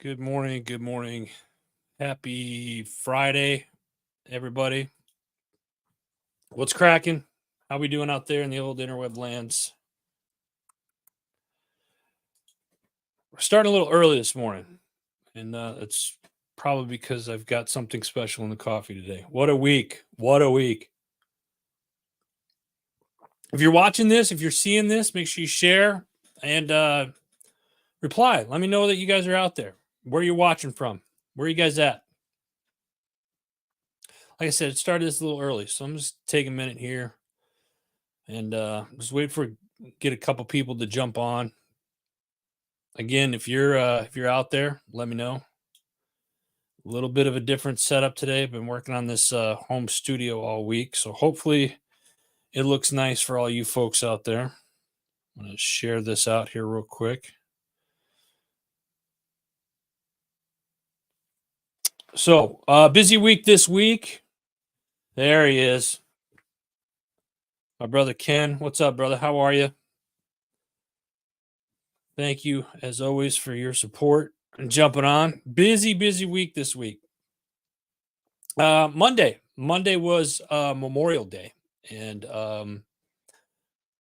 Good morning. Good morning. Happy Friday, everybody. What's cracking? How we doing out there in the old interweb lands? We're starting a little early this morning, and it's probably because I've got something special in the coffee today. What a week! What a week! If you're watching this, if you're seeing this, make sure you share and reply. Let me know that you guys are out there. Where you're watching from? Where are you guys at? Like I said, it started this a little early, so I'm just taking a minute here and just wait for get a couple people to jump on. Again, if you're out there, let me know. A little bit of a different setup today. I've been working on this home studio all week, so hopefully it looks nice for all you folks out there. I'm going to share this out here real quick. So, busy week this week. There he is. My brother Ken. What's up, brother? How are you? Thank you, as always, for your support and jumping on. Busy week this week. Monday was Memorial Day, and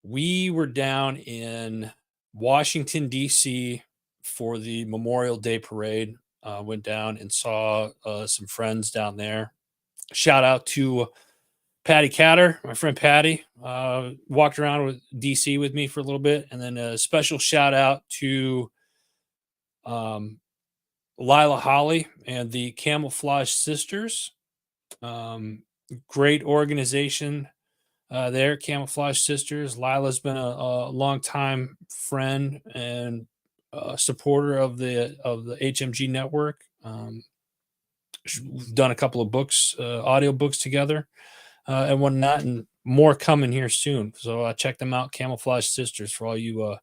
we were down in Washington, D.C. for the Memorial Day parade. Went down and saw some friends down there. Shout out to Patty Catter, my friend Patty. Walked around with DC with me for a little bit, and then a special shout out to Lila Holly and the Camouflage Sisters. Great organization there, Camouflage Sisters. Lila's been a long time friend and supporter of the HMG network. We've done a couple of books, audio books together, and whatnot, and more coming here soon. So check them out, Camouflage Sisters, for all you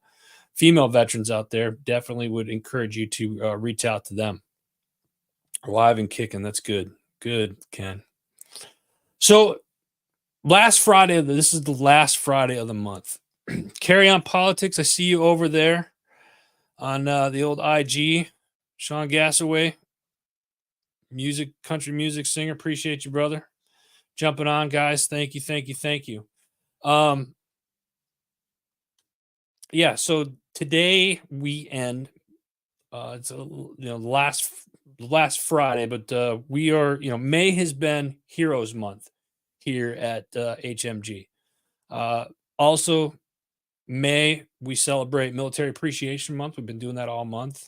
female veterans out there. Definitely would encourage you to reach out to them. Live and kicking. That's good. Good, Ken. So last Friday, this is the last Friday of the month. Carry On Politics. I see you over there on the old IG. Sean Gassaway, country music singer. Appreciate you, brother. Jumping on, guys. Thank you. Yeah, so today we end. It's last Friday, but we are, May has been Heroes Month here at HMG. Also, May, we celebrate Military Appreciation Month. We've been doing that all month.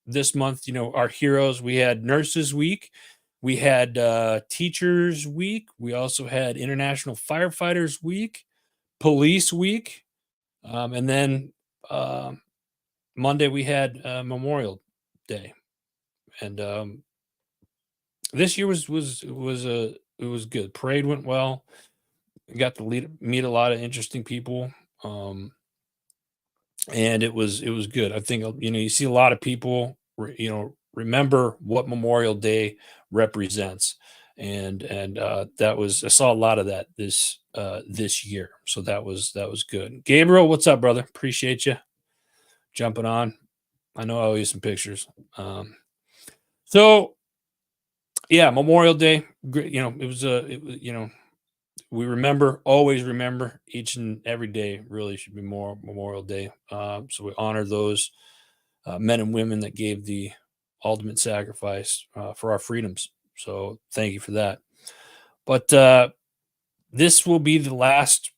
This month, our heroes, we had Nurses Week. We had Teachers Week. We also had International Firefighters Week, Police Week. And then Monday, we had Memorial Day. And this year was good. Parade went well. We got to meet a lot of interesting people, and it was good. I think you see a lot of people remember what Memorial Day represents, and that was, I saw a lot of that this year, so that was good. Gabriel, what's up, brother? Appreciate you jumping on. I know I owe you some pictures. So yeah, Memorial Day, we always remember, each and every day really should be more Memorial Day. So we honor those men and women that gave the ultimate sacrifice for our freedoms. So thank you for that. But this will be the last,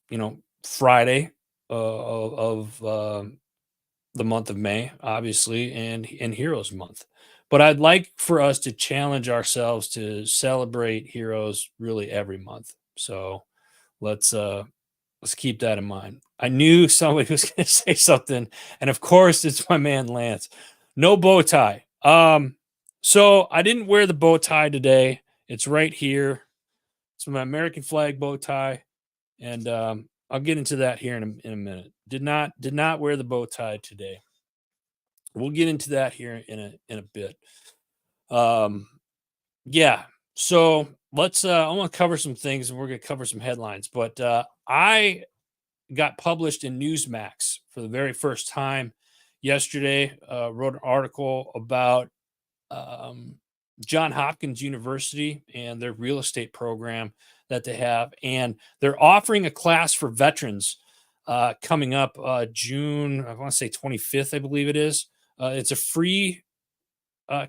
Friday of the month of May, obviously, and Heroes Month. But I'd like for us to challenge ourselves to celebrate heroes really every month. So let's keep that in mind. I knew somebody was going to say something, and of course it's my man Lance. No bow tie. So I didn't wear the bow tie today. It's right here. It's my American flag bow tie, and I'll get into that here in a minute. Did not wear the bow tie today. We'll get into that here in a bit. Yeah. So let's. I want to cover some things, and we're going to cover some headlines. But I got published in Newsmax for the very first time yesterday wrote an article about um, John Hopkins University and their real estate program that they have, and they're offering a class for veterans coming up June. I want to say 25th, I believe it is. It's a free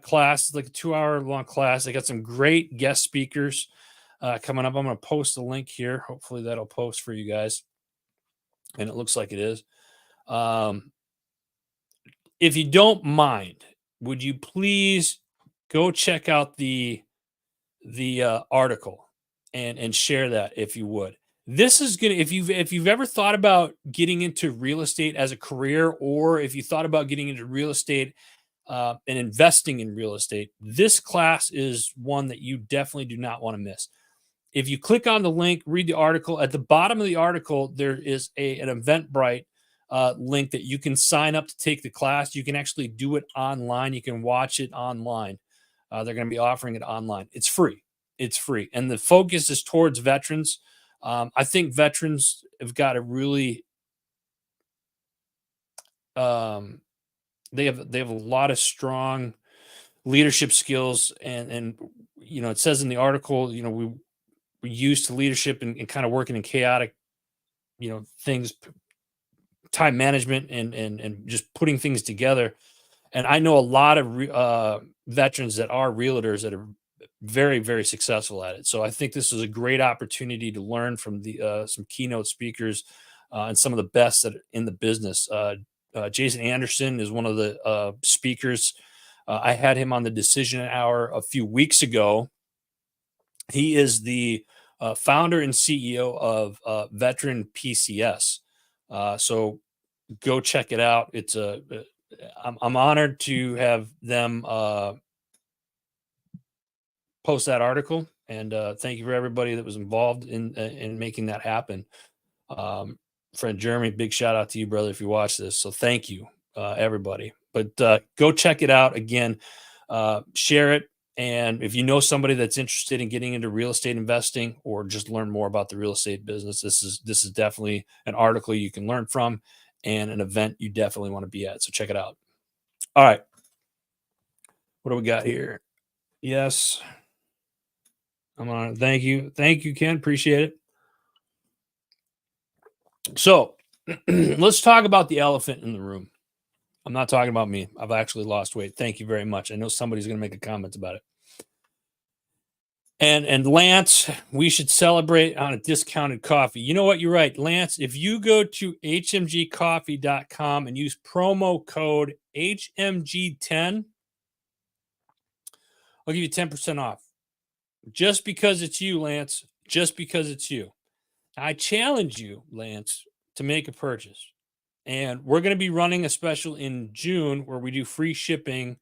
class, it's like a 2 hour long class. They got some great guest speakers coming up. I'm going to post the link here. Hopefully, that'll post for you guys, and it looks like it is. Um, if you don't mind, would you please go check out the article and share that if you would. This is gonna if you've ever thought about getting into real estate as a career, or if you thought about getting into real estate and investing in real estate, this class is one that you definitely do not want to miss. If you click on the link, read the article. At the bottom of the article, there is an Eventbrite link that you can sign up to take the class. You can actually do it online. You can watch it online. They're going to be offering it online. It's free. It's free, and the focus is towards veterans. I think veterans have got a really they have a lot of strong leadership skills, and it says in the article, we used to leadership and kind of working in chaotic, things, time management, and just putting things together. And I know a lot of veterans that are realtors that are very, very successful at it. So I think this is a great opportunity to learn from the some keynote speakers and some of the best that are in the business. Jason Anderson is one of the speakers. I had him on the Decision Hour a few weeks ago. He is the founder and CEO of Veteran PCS. So go check it out. I'm honored to have them post that article, and thank you for everybody that was involved in making that happen. Friend Jeremy, big shout out to you, brother, if you watch this. So thank you, everybody. But go check it out again. Share it. And if you know somebody that's interested in getting into real estate investing or just learn more about the real estate business, this is definitely an article you can learn from and an event you definitely want to be at. So check it out. All right. What do we got here? Yes. I'm on it. Thank you. Thank you, Ken. Appreciate it. So let's talk about the elephant in the room. I'm not talking about me. I've actually lost weight. Thank you very much. I know somebody's going to make a comment about it. And Lance, we should celebrate on a discounted coffee. You know what? You're right, Lance. If you go to hmgcoffee.com and use promo code HMG10, I'll give you 10% off. Just because it's you, Lance. Just because it's you. I challenge you, Lance, to make a purchase. And we're going to be running a special in June where we do free shipping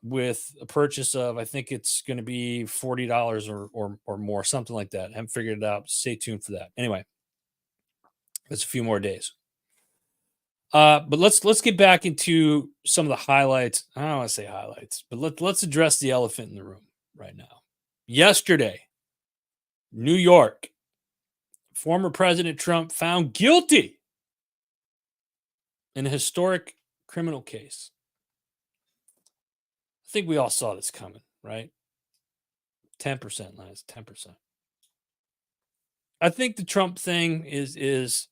with a purchase of, I think it's going to be $40 or more, something like that. I haven't figured it out. Stay tuned for that. Anyway, it's a few more days. But let's get back into some of the highlights. I don't want to say highlights, but let's address the elephant in the room right now. Yesterday, New York, former President Trump found guilty in a historic criminal case. I think we all saw this coming, right? 10%, Lance, 10%. I think the Trump thing is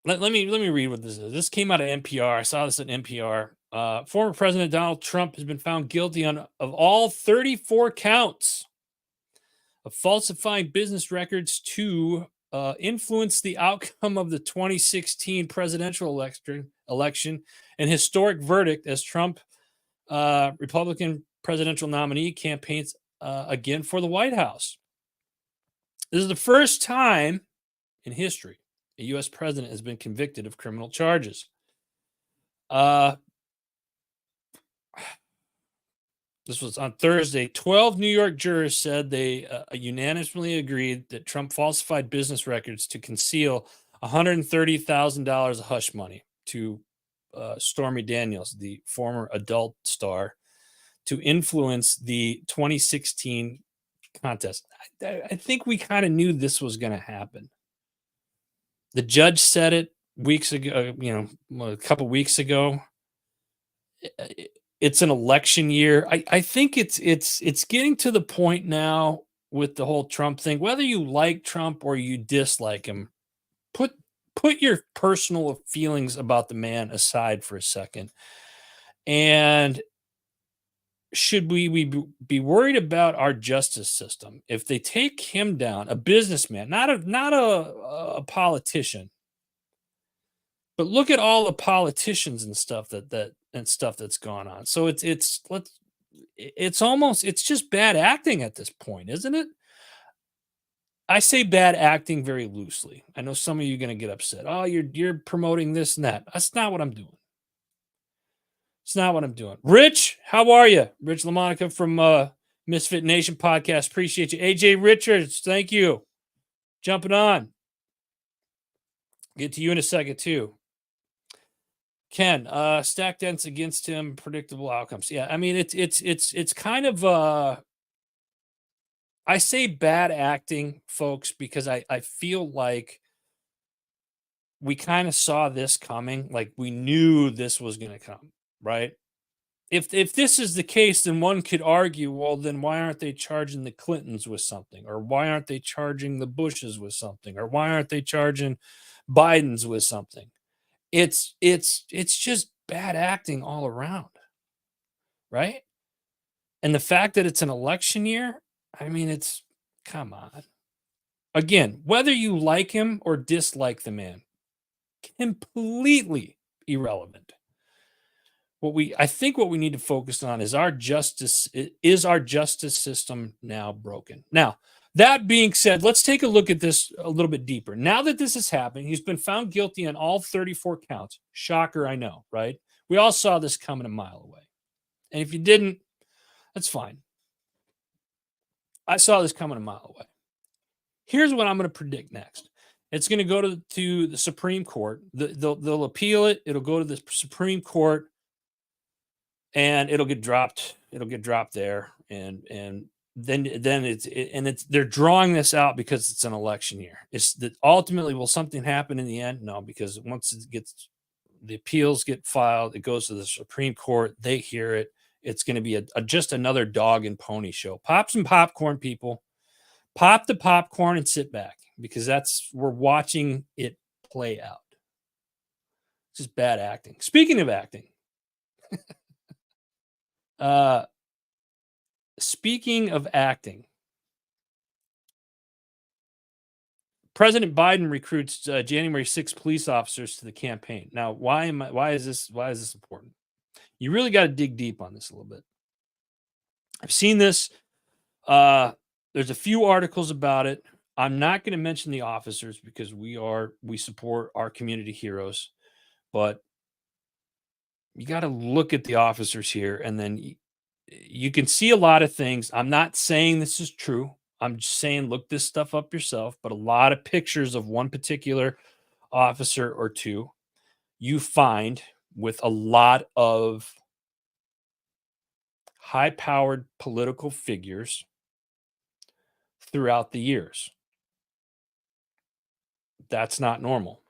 let me read what this is. This came out of NPR. I saw this at NPR. Former President Donald Trump has been found guilty of all 34 counts of falsifying business records to influence the outcome of the 2016 presidential election, an historic verdict as Trump Republican presidential nominee campaigns again for the White House. This is the first time in history a U.S. president has been convicted of criminal charges. This was on Thursday. 12 New York jurors said they unanimously agreed that Trump falsified business records to conceal $130,000 of hush money to Stormy Daniels, the former adult star, to influence the 2016 contest. I think we kind of knew this was going to happen. The judge said it weeks ago, a couple weeks ago. It's an election year. I think it's getting to the point now with the whole Trump thing, whether you like Trump or you dislike him, put put your personal feelings about the man aside for a second. And should we be worried about our justice system if they take him down, a businessman, not a politician, but look at all the politicians and stuff that's gone on. So it's almost it's just bad acting at this point, isn't it? I say bad acting very loosely. I know some of you are going to get upset. Oh, you're promoting this and that. That's not what I'm doing. It's not what I'm doing. Rich, how are you? Rich LaMonica from Misfit Nation podcast. Appreciate you. AJ Richards, thank you. Jumping on. Get to you in a second too. Ken, stack dents against him, predictable outcomes. Yeah, I mean it's kind of I say bad acting, folks, because I feel like we kind of saw this coming. Like we knew this was gonna come, right? If this is the case, then one could argue, well, then why aren't they charging the Clintons with something? Or why aren't they charging the Bushes with something? Or why aren't they charging Biden's with something? It's just bad acting all around, right? And the fact that it's an election year, I mean, it's come on. Again, whether you like him or dislike the man, completely irrelevant. I think what we need to focus on is our justice. Is our justice system now broken? Now, that being said, let's take a look at this a little bit deeper. Now that this has happened, he's been found guilty on all 34 counts. Shocker, I know, right? We all saw this coming a mile away. And if you didn't, that's fine. I saw this coming a mile away. Here's what I'm going to predict next. It's going to go to the Supreme Court. They'll appeal it. It'll go to the Supreme Court, and it'll get dropped. It'll get dropped there, and then it's they're drawing this out because it's an election year. It's that ultimately will something happen in the end? No, because once it gets the appeals get filed, it goes to the Supreme Court. They hear it. It's going to be just another dog and pony show. Pop some popcorn, people. Pop the popcorn and sit back because we're watching it play out. It's just bad acting. Speaking of acting, speaking of acting, President Biden recruits January 6th police officers to the campaign. Now, why is this important? You really got to dig deep on this a little bit. I've seen this. There's a few articles about it. I'm not going to mention the officers because we support our community heroes, but you got to look at the officers here, and then you can see a lot of things. I'm not saying this is true. I'm just saying look this stuff up yourself. But a lot of pictures of one particular officer or two you find with a lot of high-powered political figures throughout the years. That's not normal.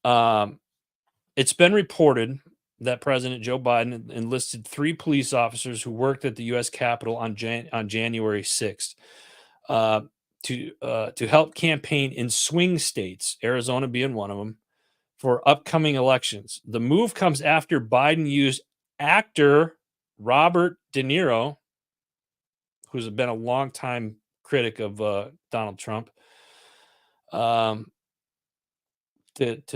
It's been reported that President Joe Biden enlisted 3 police officers who worked at the U.S. Capitol on January 6th to help campaign in swing states, Arizona being one of them, for upcoming elections. The move comes after Biden used actor Robert De Niro, who's been a longtime critic of Donald Trump, to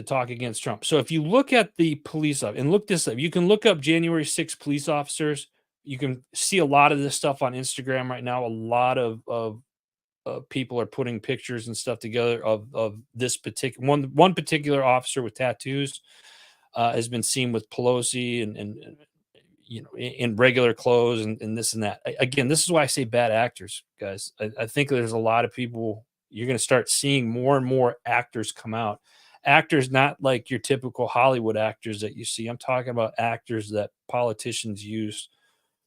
talk against Trump. So if you look at the police and look this up, you can look up January 6th police officers. You can see a lot of this stuff on Instagram right now. A lot of people are putting pictures and stuff together of this particular one particular officer with tattoos has been seen with Pelosi and in regular clothes and this and that. Again, this is why I say bad actors, guys. I think there's a lot of people. You're going to start seeing more and more actors come out. Actors not like your typical Hollywood actors that you see. I'm talking about actors that politicians use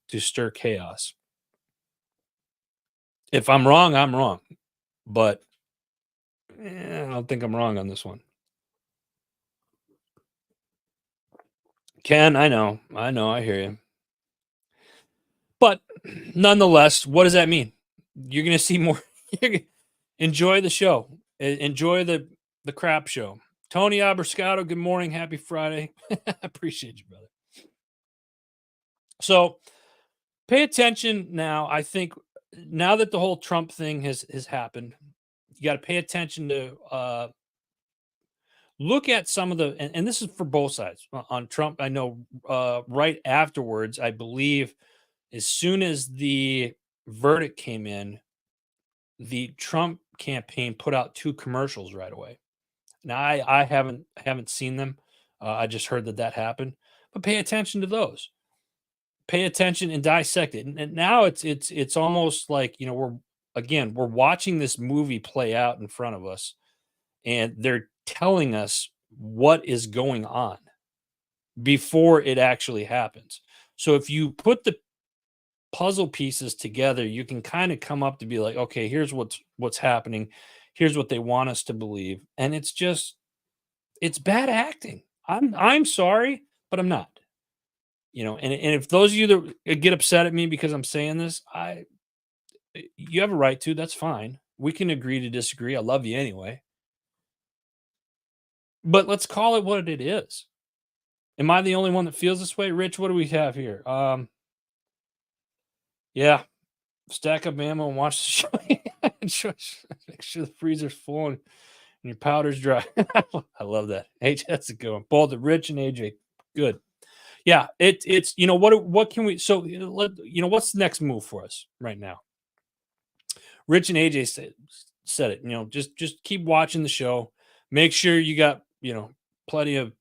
to stir chaos. If I'm wrong, I'm wrong. But I don't think I'm wrong on this one. Ken, I know, I hear you. But nonetheless, what does that mean? You're going to see more. Enjoy the show. Enjoy the crap show. Tony Abrascato, good morning. Happy Friday. I appreciate you, brother. So pay attention now. I think now that the whole Trump thing has happened, you got to pay attention to look at some of the and this is for both sides on Trump. I know right afterwards, I believe as soon as the verdict came in, the Trump campaign put out 2 commercials right away. Now I haven't seen them. I just heard that happened. But pay attention to those. Pay attention and dissect it. And now it's almost like, we're watching this movie play out in front of us, and they're telling us what is going on before it actually happens. So if you put the puzzle pieces together, you can kind of come up to be like, okay, here's what's happening. Here's what they want us to believe. And it's bad acting. I'm sorry, but I'm not. And if those of you that get upset at me because I'm saying this, you have a right to. That's fine. We can agree to disagree. I love you anyway. But let's call it what it is. Am I the only one that feels this way? Rich, what do we have here? Yeah, stack up ammo and watch the show. Make sure the freezer's full and your powder's dry. I love that. That's a good one. Both the Rich and AJ. Good. Yeah, it's what can we what's the next move for us right now? Rich and AJ said it. Just keep watching the show. Make sure you got plenty of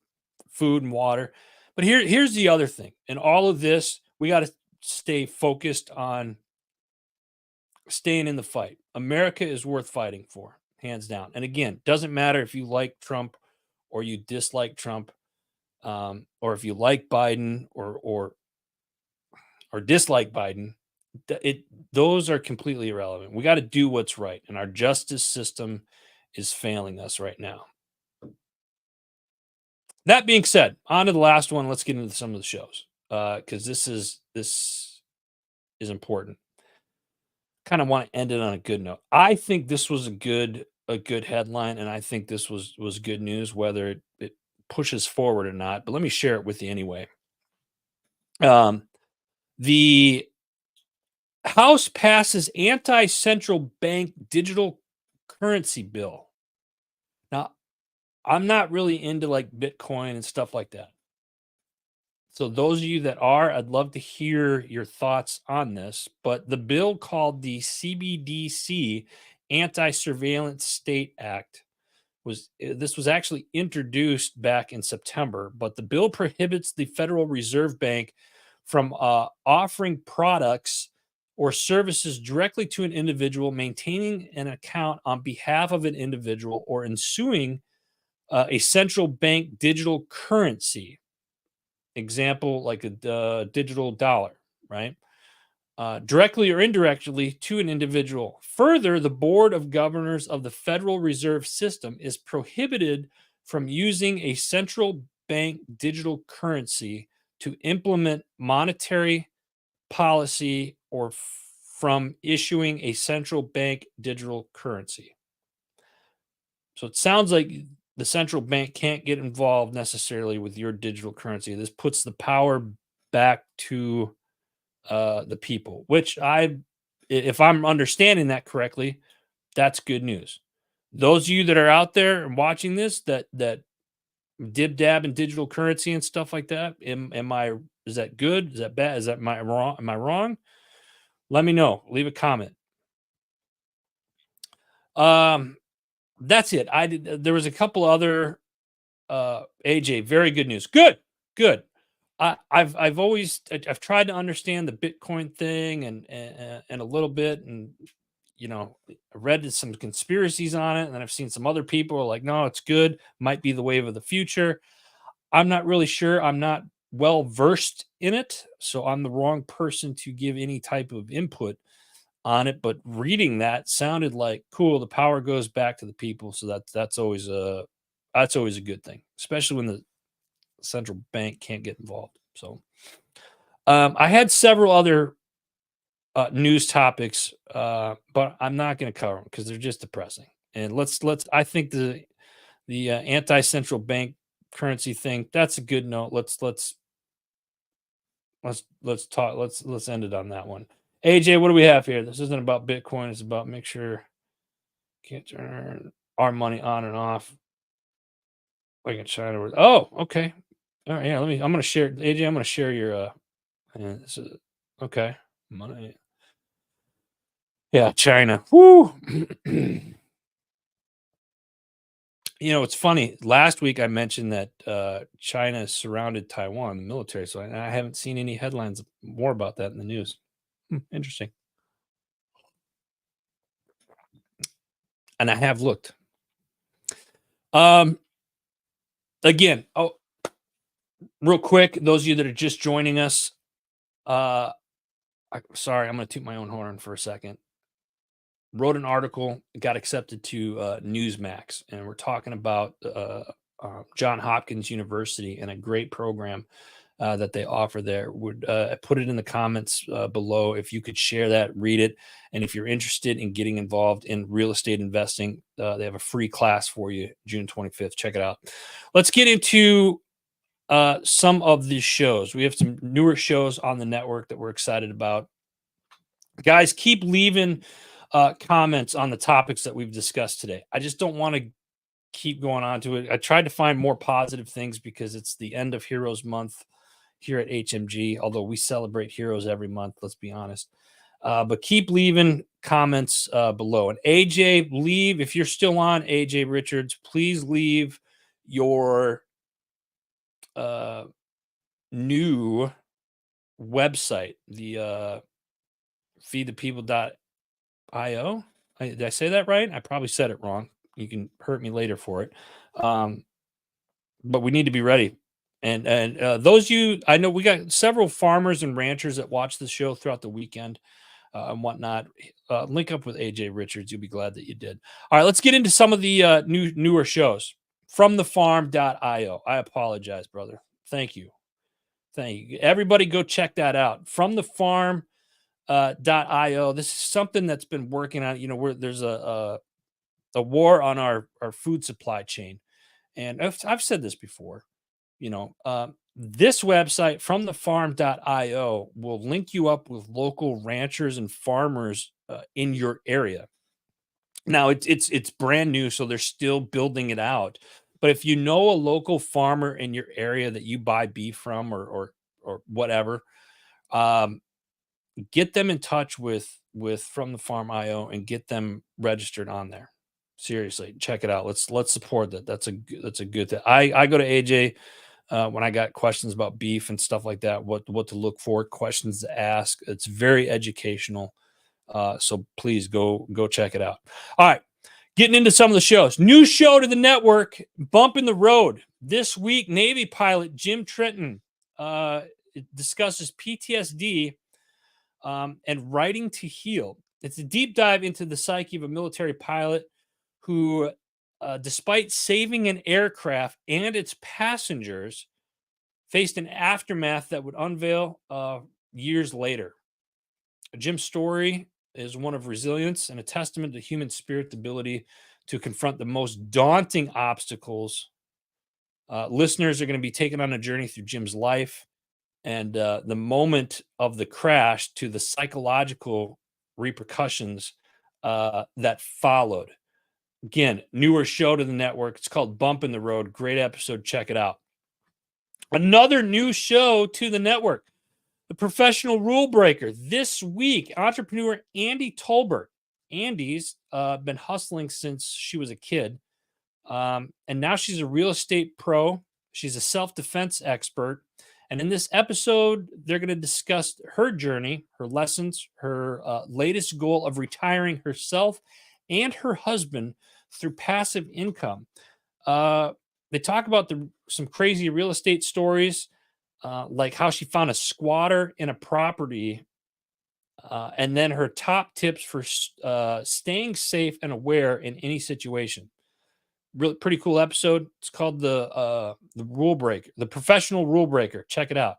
food and water. But here's the other thing. In all of this, we got to stay focused on staying in the fight. America is worth fighting for, hands down. And again, doesn't matter if you like Trump or you dislike Trump, or if you like Biden or dislike Biden. Those are completely irrelevant. We got to do what's right, and our justice system is failing us right now. That being said, on to the last one. Let's get into some of the shows because this is important. Kind of want to end it on a good note. I think this was a good headline, and I think this was good news, whether it pushes forward or not. But let me share it with you anyway. The House passes anti-central bank digital currency bill. Now, I'm not really into like Bitcoin and stuff like that. So those of you that are, I'd love to hear your thoughts on this. But the bill called the CBDC Anti-Surveillance State Act was actually introduced back in September, but the bill prohibits the Federal Reserve Bank from offering products or services directly to an individual, maintaining an account on behalf of an individual, or ensuing a central bank digital currency. Example, like a digital dollar, right? Directly or indirectly to an individual. Further, the Board of Governors of the Federal Reserve System is prohibited from using a central bank digital currency to implement monetary policy or from issuing a central bank digital currency. So it sounds like the central bank can't get involved necessarily with your digital currency. This puts the power back to the people, which if I'm understanding that correctly, that's good news. Those of you that are out there and watching this that dib dab in digital currency and stuff like that, is that good? Is that bad? Am I wrong? Let me know. Leave a comment. That's it. There was a couple other AJ, very good news. Good. I've tried to understand the Bitcoin thing and a little bit, and I read some conspiracies on it, and then I've seen some other people are like, no, it's good, might be the wave of the future. I'm not really sure. I'm not well versed in it, so I'm the wrong person to give any type of input on it, but reading that sounded like cool. The power goes back to the people, so that's always a good thing, especially when the central bank can't get involved. So I had several other news topics, but I'm not going to cover them because they're just depressing. And let's. I think the anti central bank currency thing, that's a good note. Let's talk. Let's end it on that one. AJ, what do we have here? This isn't about Bitcoin. It's about make sure can't turn our money on and off like in China. Oh, okay. All right. Yeah. Let me. I'm gonna share. AJ, I'm gonna share your. Yeah, this is, okay. Money. Yeah, China. Woo. It's funny. Last week I mentioned that China surrounded Taiwan, the military. So I haven't seen any headlines more about that in the news. Interesting. And I have looked. Um, again, real quick, those of you that are just joining us, sorry, I'm going to toot my own horn for a second. Wrote an article, got accepted to Newsmax, and we're talking about John Hopkins University and a great program that they offer there. Would put it in the comments below if you could share that, read it, and if you're interested in getting involved in real estate investing, they have a free class for you June 25th. Check it out. Let's get into some of these shows. We have some newer shows on the network that we're excited about. Guys, keep leaving comments on the topics that we've discussed today. I just don't want to keep going on to it. I tried to find more positive things because it's the end of Heroes Month here at HMG, although we celebrate heroes every month, let's be honest. But keep leaving comments below. And AJ, if you're still on, AJ Richards, please leave your new website, the feedthepeople.io. Did I say that right? I probably said it wrong. You can hurt me later for it. But we need to be ready. And those you, I know we got several farmers and ranchers that watch the show throughout the weekend and whatnot. Link up with AJ Richards. You'll be glad that you did. All right, let's get into some of the newer shows. From the farm.io. I apologize, brother. Thank you. Everybody go check that out. From the farm .io. This is something that's been working on, there's a war on our food supply chain. And I've said this before, this website from the farm.io will link you up with local ranchers and farmers in your area. Now it's brand new, so they're still building it out. But if you know a local farmer in your area that you buy beef from or whatever, get them in touch with From the Farm IO and get them registered on there. Seriously, check it out. Let's support that. That's a good thing. I go to AJ when I got questions about beef and stuff like that. What to look for, questions to ask. It's very educational. So please go check it out. All right, getting into some of the shows. New show to the network, Bump in the Road. This week, Navy pilot Jim Trenton discusses PTSD and Writing to Heal. It's a deep dive into the psyche of a military pilot who, despite saving an aircraft and its passengers, faced an aftermath that would unveil years later. Jim's story is one of resilience and a testament to human spirit's ability to confront the most daunting obstacles. Listeners are going to be taken on a journey through Jim's life and the moment of the crash to the psychological repercussions that followed. Again, newer show to the network. It's called Bump in the Road. Great episode. Check it out. Another new show to the network, The Professional Rule Breaker. This week, entrepreneur Andy Tolbert. Andy's been hustling since she was a kid. And now she's a real estate pro. She's a self-defense expert. And in this episode, they're going to discuss her journey, her lessons, her latest goal of retiring herself and her husband through passive income. They talk about some crazy real estate stories, like how she found a squatter in a property and then her top tips for staying safe and aware in any situation. Really pretty cool episode. It's called the rule breaker, the professional rule breaker. Check it out.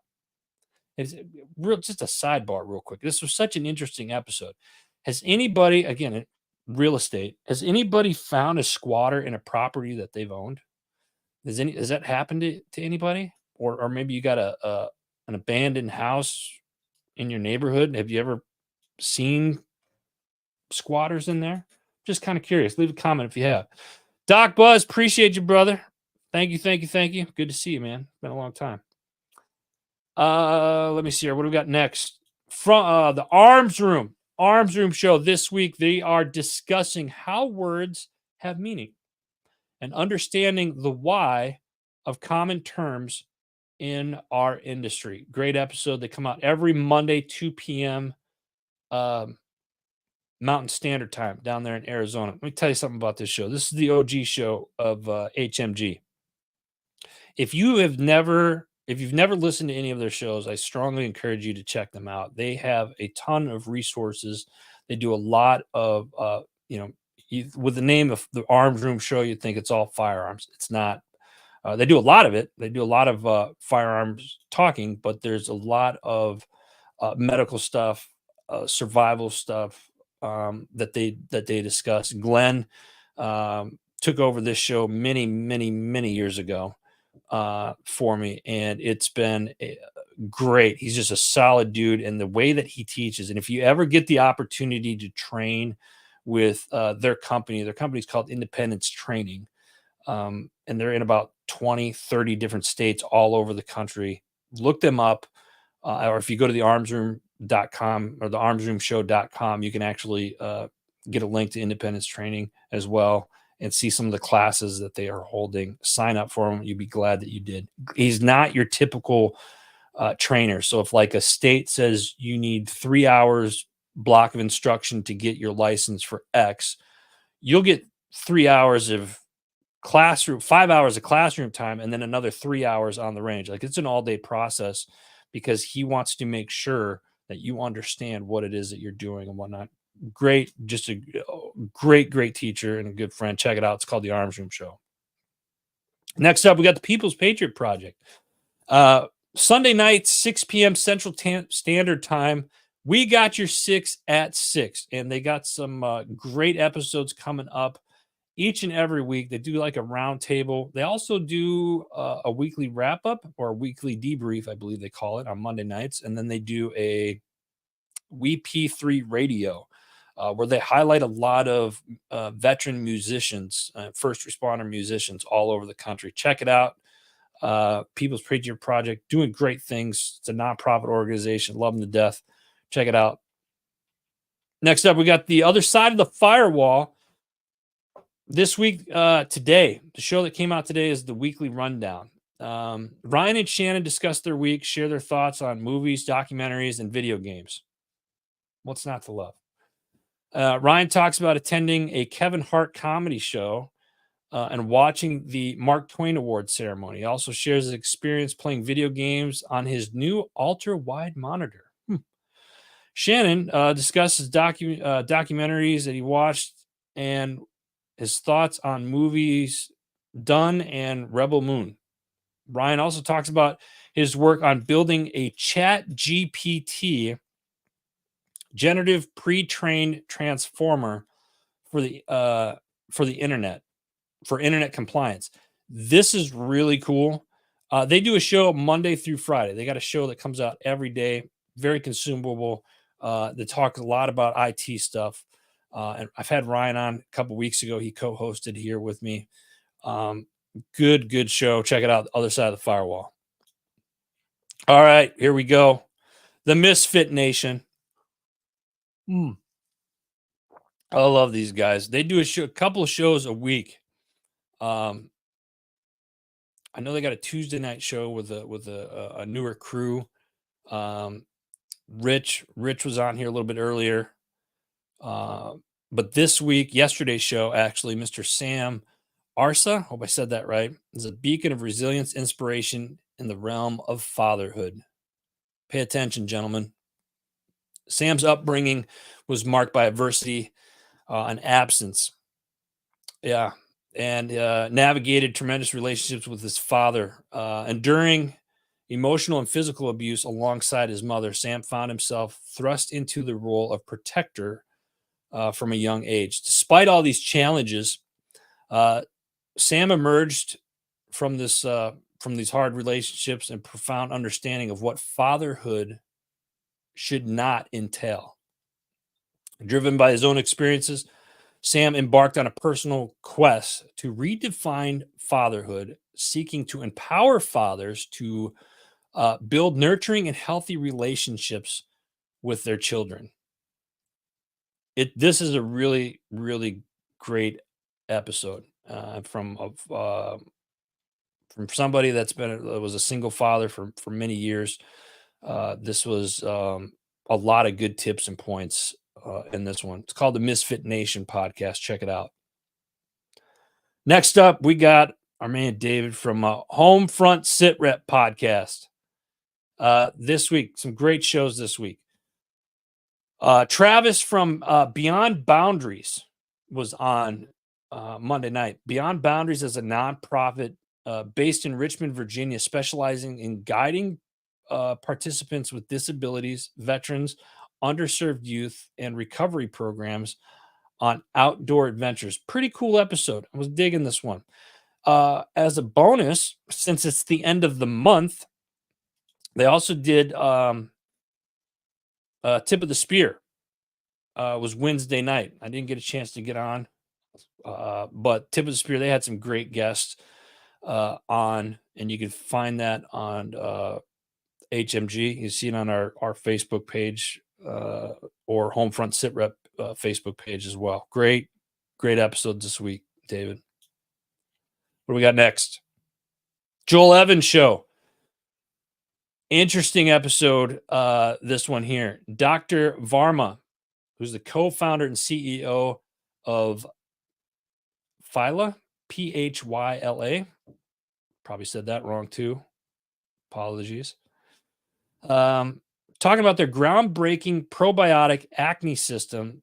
It's real. Just a sidebar, real quick. This was such an interesting episode. Has anybody, again, real estate, has anybody found a squatter in a property that they've owned? Has that happened to anybody? Or maybe you got a an abandoned house in your neighborhood. Have you ever seen squatters in there? Just kind of curious. Leave a comment if you have. Doc Buzz, appreciate you, brother. Thank you, thank you, thank you. Good to see you, man. Been a long time. Let me see here. What do we got next? From the Arms Room show this week. They are discussing how words have meaning and understanding the why of common terms in our industry. Great episode. They come out every Monday, 2 p.m. Mountain Standard Time down there in Arizona. Let me tell you something about this show. This is the OG show of HMG. If you've never listened to any of their shows, I strongly encourage you to check them out. They have a ton of resources. They do a lot of with the name of the Arms Room show, you'd think it's all firearms. It's not. They do a lot of it. They do a lot of firearms talking, but there's a lot of medical stuff, survival stuff that they discuss. Glenn took over this show many years ago for me, and it's been great. He's just a solid dude, and the way that he teaches. And if you ever get the opportunity to train with their company's called Independence Training, and they're in about 20-30 different states all over the country. Look them up, or if you go to the armsroom.com or the armsroomshow.com, you can actually get a link to Independence Training as well and see some of the classes that they are holding. Sign up for them. You'd be glad that you did. He's not your typical trainer. So if like a state says you need 3 hours block of instruction to get your license for X, you'll get 3 hours of classroom, 5 hours of classroom time, and then another 3 hours on the range. Like it's an all-day process because he wants to make sure that you understand what it is that you're doing and whatnot. Great, just a great teacher and a good friend. Check it out. It's called the Arms Room Show. Next up, we got the People's Patriot Project. Sunday night, 6 p.m. Central Standard Time. We got your 6 at 6, and they got some great episodes coming up each and every week. They do like a round table. They also do a weekly wrap up or a weekly debrief, I believe they call it, on Monday nights. And then they do a WeP3 radio where they highlight a lot of veteran musicians, first responder musicians all over the country. Check it out. People's Patriot Project, doing great things. It's a nonprofit organization. Love them to death. Check it out. Next up, we got the other side of the firewall. This week, today, the show that came out today is the weekly rundown. Ryan and Shannon discuss their week, share their thoughts on movies, documentaries, and video games. What's not to love? Ryan talks about attending a Kevin Hart comedy show and watching the Mark Twain Award ceremony. He also shares his experience playing video games on his new ultra-wide monitor. Shannon discusses documentaries that he watched and his thoughts on movies Done and Rebel Moon. Ryan also talks about his work on building a Chat GPT generative pre-trained transformer for the internet, for internet compliance. This is really cool. They do a show Monday through Friday. They got a show that comes out every day, very consumable. They talk a lot about IT stuff. And I've had Ryan on a couple weeks ago. He co-hosted here with me. Good show. Check it out. The Other Side of the Firewall. All right, here we go. The Misfit Nation. I love these guys. They do a couple of shows a week. I know they got a Tuesday night show with a newer crew. Rich was on here a little bit earlier. But this week, yesterday's show, actually, Mr. Sam Arsa, hope I said that right, is a beacon of resilience, inspiration in the realm of fatherhood. Pay attention, gentlemen. Sam's upbringing was marked by adversity and absence. Yeah. And navigated tremendous relationships with his father. Enduring emotional and physical abuse alongside his mother, Sam found himself thrust into the role of protector from a young age. Despite all these challenges, uh, Sam emerged from these hard relationships and profound understanding of what fatherhood should not entail. Driven by his own experiences, Sam embarked on a personal quest to redefine fatherhood, seeking to empower fathers to build nurturing and healthy relationships with their children. This is a really, really great episode from somebody that was a single father for many years. This was a lot of good tips and points in this one. It's called the Misfit Nation podcast. Check it out. Next up, we got our man David from Homefront Sit Rep podcast. This week, some great shows this week. Travis from Beyond Boundaries was on Monday night. Beyond Boundaries is a nonprofit based in Richmond, Virginia, specializing in guiding participants with disabilities, veterans, underserved youth, and recovery programs on outdoor adventures. Pretty cool episode. I was digging this one. As a bonus, since it's the end of the month, they also did Tip of the Spear. Was Wednesday night. I didn't get a chance to get on, but Tip of the Spear, they had some great guests on, and you can find that on HMG. You see it on our Facebook page or Homefront Sit Rep Facebook page as well. Great episode this week, David. What do we got next? Joel Evans Show. Interesting episode, this one here. Dr. Varma, who's the co-founder and CEO of Phyla, Phyla. Probably said that wrong too. Apologies. Talking about their groundbreaking probiotic acne system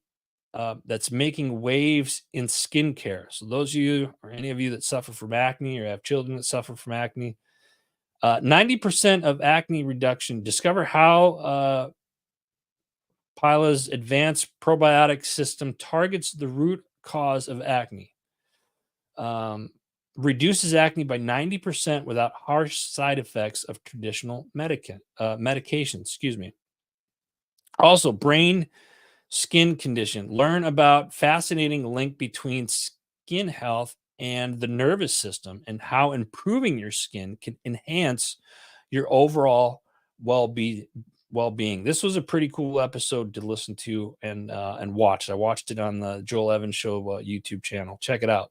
that's making waves in skincare. So those of you or any of you that suffer from acne or have children that suffer from acne, 90% of acne reduction. Discover how Phyla's advanced probiotic system targets the root cause of acne. Reduces acne by 90% without harsh side effects of traditional medication. Excuse me. Also, brain skin condition. Learn about fascinating link between skin health and the nervous system and how improving your skin can enhance your overall well-being. This was a pretty cool episode to listen to and watch. I watched it on the Joel Evans Show YouTube channel. Check it out.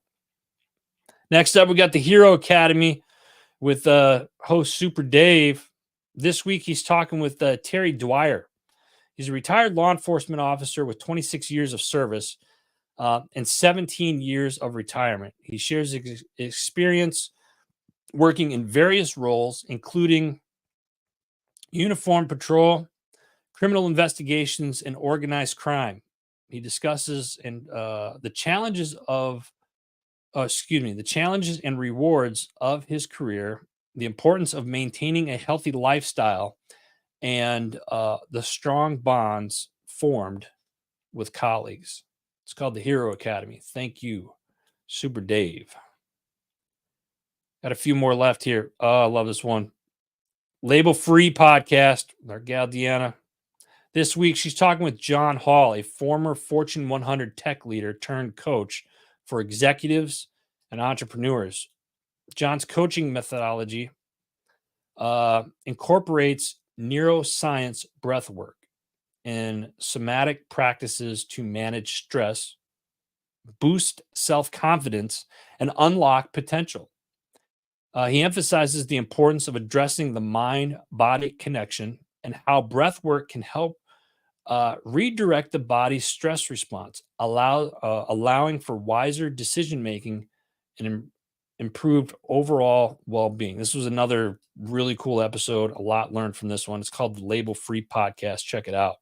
Next up, we got the Hero Academy with host Super Dave. This week, he's talking with Terry Dwyer. He's a retired law enforcement officer with 26 years of service and 17 years of retirement. He shares experience working in various roles, including uniform patrol, criminal investigations, and organized crime. He discusses the challenges and rewards of his career, the importance of maintaining a healthy lifestyle, and the strong bonds formed with colleagues. It's called the Hero Academy. Thank you, Super Dave. Got a few more left here. Oh, I love this one. Label Free podcast with our gal Deanna. This week, she's talking with John Hall, a former Fortune 100 tech leader turned coach for executives and entrepreneurs. John's coaching methodology incorporates neuroscience breathwork and somatic practices to manage stress, boost self-confidence, and unlock potential. He emphasizes the importance of addressing the mind-body connection and how breathwork can help redirect the body's stress response, allowing for wiser decision-making and improved overall well-being. This was another really cool episode. A lot learned from this one. It's called the Label Free Podcast. Check it out.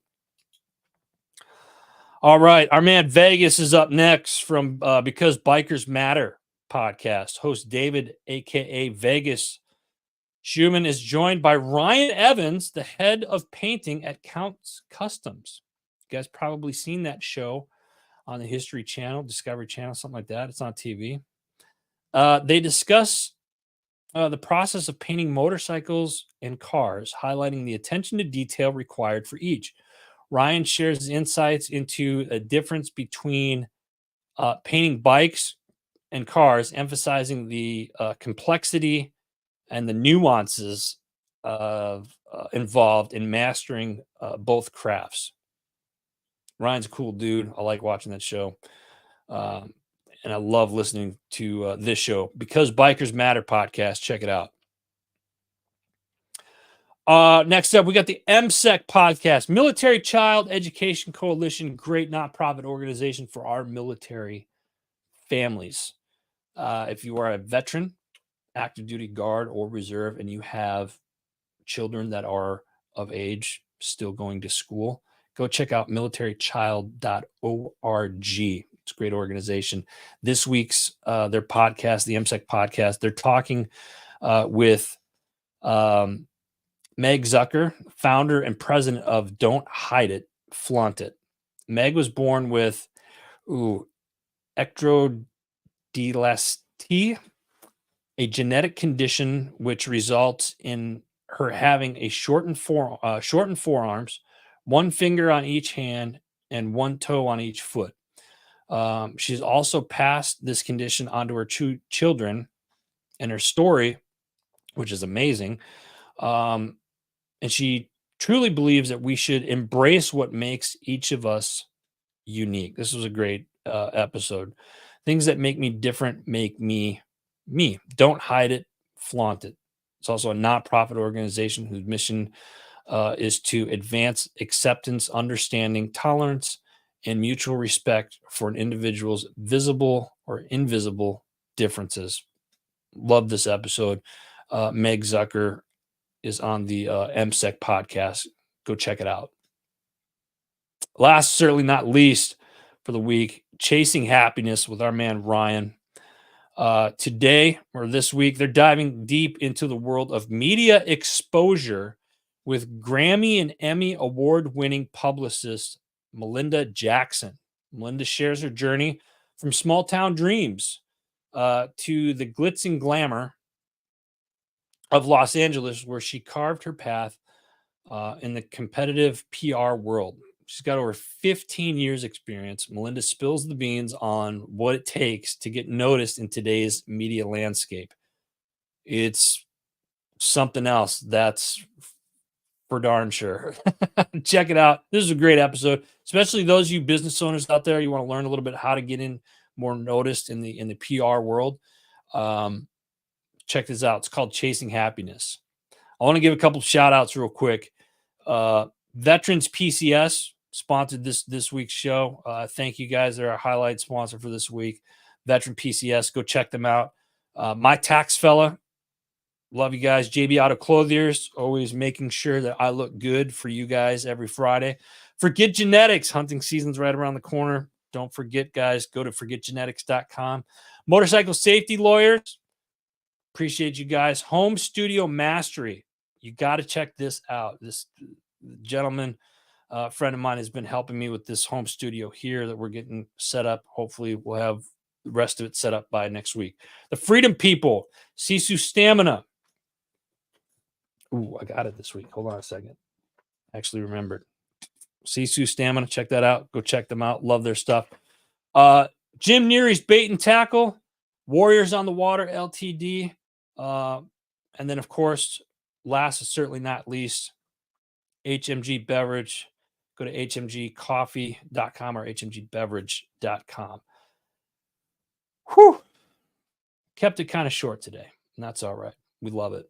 All right, our man Vegas is up next from Because Bikers Matter podcast. Host David, aka Vegas Schumann, is joined by Ryan Evans, the head of painting at Counts Customs. You guys probably seen that show on the History Channel, Discovery Channel, something like that. It's on TV. They discuss the process of painting motorcycles and cars, highlighting the attention to detail required for each. Ryan shares his insights into a difference between painting bikes and cars, emphasizing the complexity and the nuances of involved in mastering both crafts. Ryan's a cool dude. I like watching that show. And I love listening to this show, Because Bikers Matter podcast. Check it out. Next up, we got the MSEC podcast, Military Child Education Coalition, great nonprofit organization for our military families. If you are a veteran, active duty guard, or reserve, and you have children that are of age still going to school, go check out militarychild.org. It's a great organization. This week's their podcast, the MSEC podcast, they're talking with Meg Zucker, founder and president of Don't Hide It, Flaunt It. Meg was born with ectrodysplasia, a genetic condition which results in her having a shortened forearms, one finger on each hand, and one toe on each foot. She's also passed this condition onto her two children, and her story, which is amazing. And she truly believes that we should embrace what makes each of us unique. This was a great episode. Things that make me different make me me. Don't hide it, flaunt it. It's also a nonprofit organization whose mission is to advance acceptance, understanding, tolerance, and mutual respect for an individual's visible or invisible differences. Love this episode. Meg Zucker is on the MSEC podcast. Go check it out. Last, certainly not least for the week, Chasing Happiness with our man Ryan. Today or this week, they're diving deep into the world of media exposure with Grammy and Emmy award-winning publicist Melinda Jackson. Melinda shares her journey from small town dreams to the glitz and glamour of Los Angeles, where she carved her path in the competitive PR world. She's got over 15 years experience. Melinda spills the beans on what it takes to get noticed in today's media landscape. It's something else, that's for darn sure. Check it out. This is a great episode, especially those of you business owners out there. You want to learn a little bit how to get in more noticed in the PR world. Check this out. It's called Chasing Happiness. I want to give a couple of shout outs real quick. Veterans PCS sponsored this week's show. Thank you guys. They're our highlight sponsor for this week. Veteran PCS. Go check them out. My Tax Fella. Love you guys. JB Auto Clothiers. Always making sure that I look good for you guys every Friday. Forget Genetics. Hunting season's right around the corner. Don't forget, guys. Go to forgetgenetics.com. Motorcycle Safety Lawyers. Appreciate you guys. Home Studio Mastery. You got to check this out. This gentleman, friend of mine, has been helping me with this home studio here that we're getting set up. Hopefully we'll have the rest of it set up by next week. The Freedom People, Sisu Stamina. Ooh, I got it this week. Hold on a second. Actually remembered. Sisu Stamina. Check that out. Go check them out. Love their stuff. Jim Neary's Bait and Tackle. Warriors on the Water LTD. And then, of course, last but certainly not least, HMG Beverage. Go to hmgcoffee.com or hmgbeverage.com. Whew. Kept it kind of short today, and that's all right. We love it.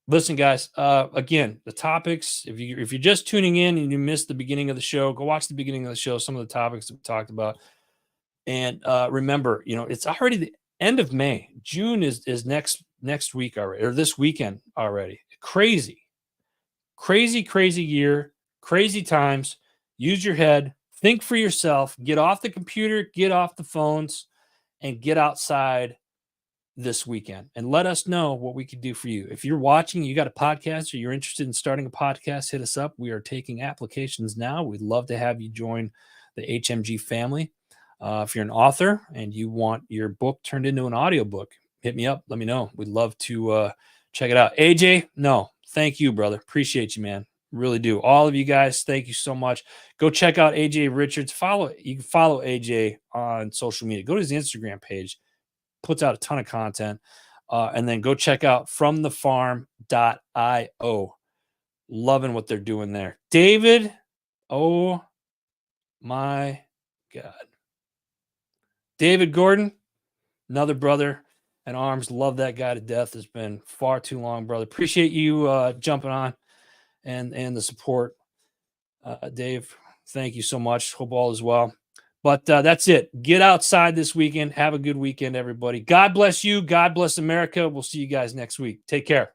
Listen, guys, again, the topics, if you're just tuning in and you missed the beginning of the show, go watch the beginning of the show, some of the topics that we talked about. And remember, it's already the end of May. June is next week already, or this weekend already. Crazy year, crazy times. Use your head, think for yourself, get off the computer, get off the phones, and get outside this weekend and let us know what we can do for you. If you're watching, you got a podcast, or you're interested in starting a podcast, hit us up. We are taking applications now. We'd love to have you join the HMG family. If you're an author and you want your book turned into an audiobook, hit me up. Let me know. We'd love to check it out. AJ, no, thank you, brother. Appreciate you, man. Really do. All of you guys, thank you so much. Go check out AJ Richards. You can follow AJ on social media. Go to his Instagram page. Puts out a ton of content. And then go check out fromthefarm.io. Loving what they're doing there. David, oh my God. David Gordon, another brother in arms. Love that guy to death. It's been far too long, brother. Appreciate you jumping on and the support. Dave, thank you so much. Hope all is well. But that's it. Get outside this weekend. Have a good weekend, everybody. God bless you. God bless America. We'll see you guys next week. Take care.